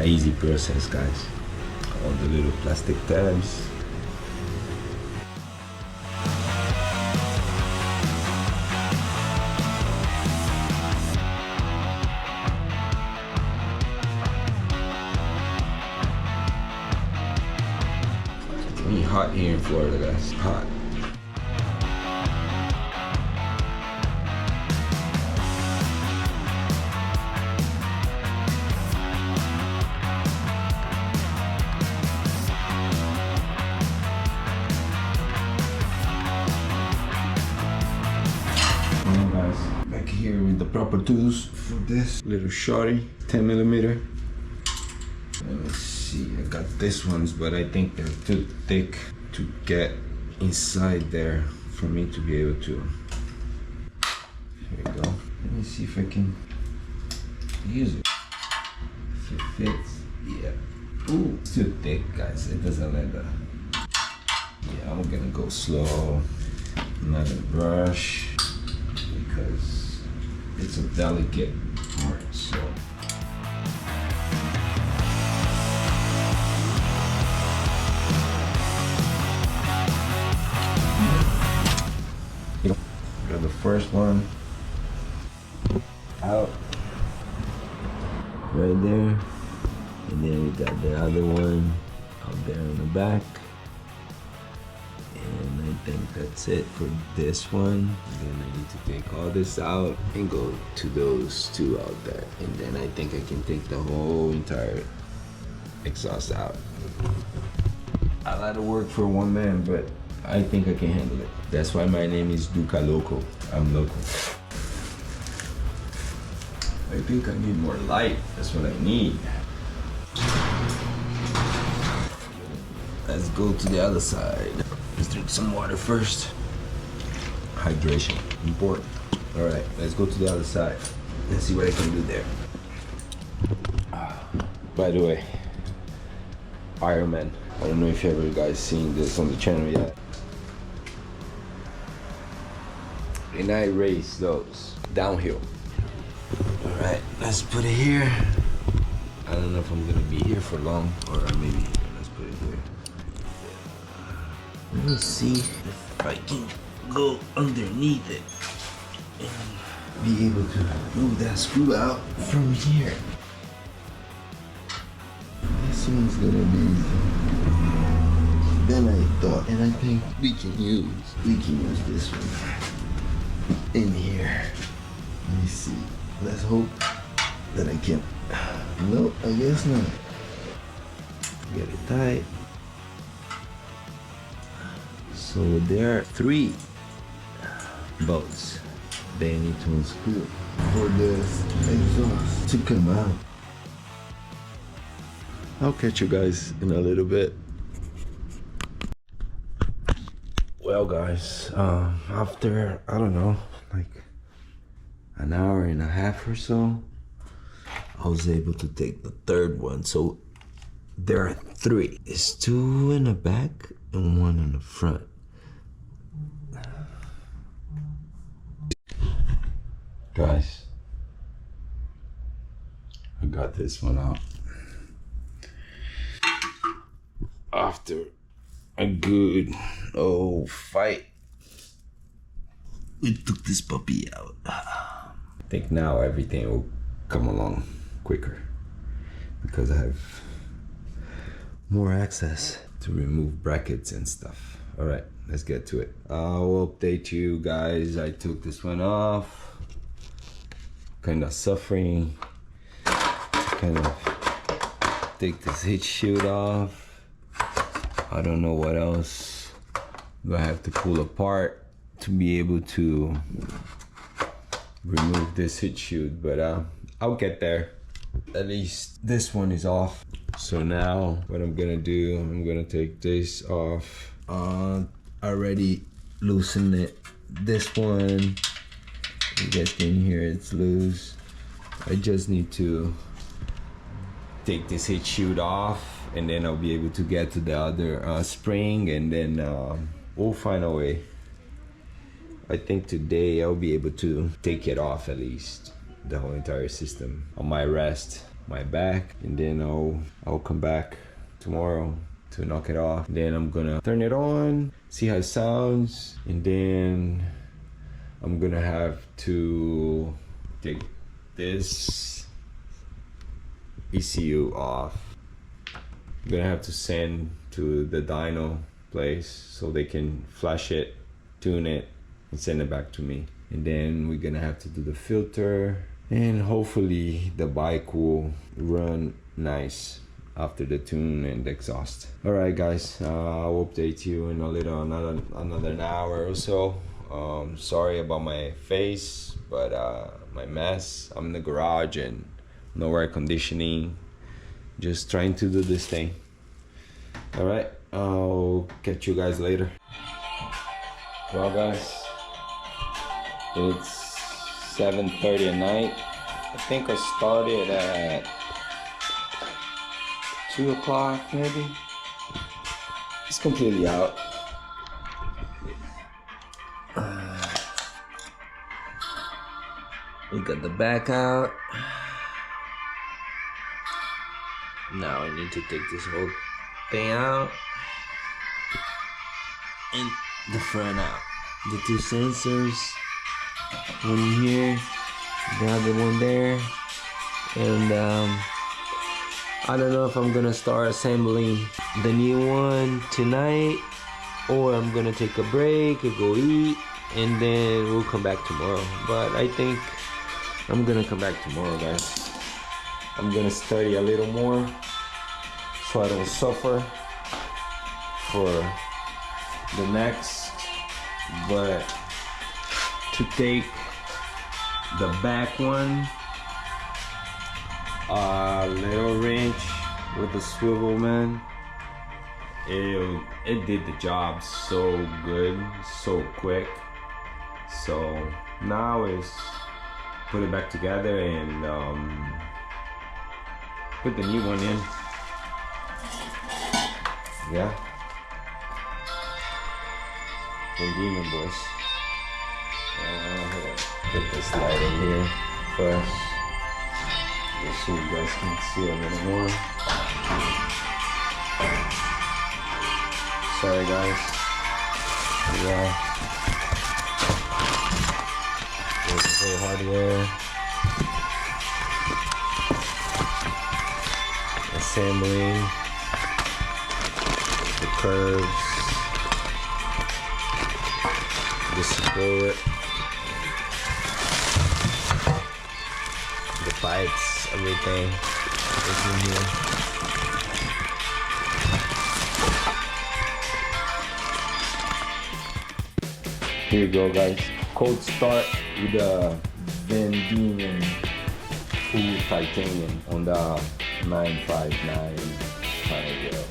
an easy process, guys. All the little plastic tabs. It's really hot here in Florida, guys. Hot. Back here with the proper tools for this little shorty, 10mm. Let me see, I got this ones, but I think they're too thick to get inside there for me to be able to. Here we go. Let me see if I can use it. If it fits, yeah. Ooh, it's too thick, guys. It doesn't let the. Yeah, I'm gonna go slow. Not a brush. Because it's a delicate part, so. Got the first one out right there, and then we got the other one out there in the back. And I think that's it for this one. And then I need to take all this out and go to those two out there. And then I think I can take the whole entire exhaust out. A lot of work for one man, but I think I can handle it. That's why my name is Duca Loco. I'm local. I think I need more light. That's what I need. Let's go to the other side. Let's drink some water first. Hydration, important. All right, let's go to the other side. Let's see what I can do there. By the way, Iron Man. I don't know if you ever guys seen this on the channel yet. And I race those downhill. All right, let's put it here. I don't know if I'm gonna be here for long, or maybe let's put it here. Let me see if I can go underneath it and be able to move that screw out from here. This one's gonna be easier than I thought, and I think we can use this one in here. Let me see. Let's hope that I can. No, I guess not. Get it tight. So there are 3 bolts they need to unscrew for this exhaust to come out. I'll catch you guys in a little bit. Well guys, after, I don't know, like an hour and a half or so, I was able to take the third one. So there are 3. It's 2 in the back and 1 in the front. Guys, I got this one out after a good fight. We took this puppy out. I think now everything will come along quicker because I have more access to remove brackets and stuff. All right, let's get to it. I'll update you guys. I took this one off. Kind of suffering. Kind of take this heat shield off. I don't know what else I have to pull apart to be able to remove this heat shield, but I'll get there. At least this one is off. So now what I'm gonna do, I'm gonna take this off. Already loosened it. This one, you guys can hear it's loose. I just need to take this heat shield off, and then I'll be able to get to the other spring, and then we'll find a way. I think today I'll be able to take it off, at least the whole entire system on my rest. my back, and then I'll come back tomorrow to knock it off. Then I'm gonna turn it on, see how it sounds, and then I'm gonna have to take this ECU off. I'm gonna have to send to the dyno place so they can flash it, tune it, and send it back to me. And then we're gonna have to do the filter, and hopefully the bike will run nice after the tune and the exhaust. All right, guys, I'll update you in another hour or so. Sorry about my face, but my mess. I'm in the garage and no air conditioning. Just trying to do this thing. All right, I'll catch you guys later. Well, guys, it's 7:30 at night. I think I started at 2 o'clock maybe. It's completely out. We got the back out. Now I need to take this whole thing out and the front out. The two sensors, one here, the other one there, and I don't know if I'm gonna start assembling the new one tonight, or I'm gonna take a break and go eat, and then we'll come back tomorrow. But I think I'm gonna come back tomorrow, guys. I'm gonna study a little more so I don't suffer for the next. But to take the back one, a little wrench with a swivel, man, it did the job so good, so quick. So now is put it back together and put the new one in. Yeah. Vandemon, boys. Put this light in here first, just so you guys can see a little more. Sorry, guys. Yeah. There's the whole hardware. Assembling the curves, the support, the pipes, everything is in here. Here you go, guys. Cold start with the Vandemon Titanium on the 959 Panigale.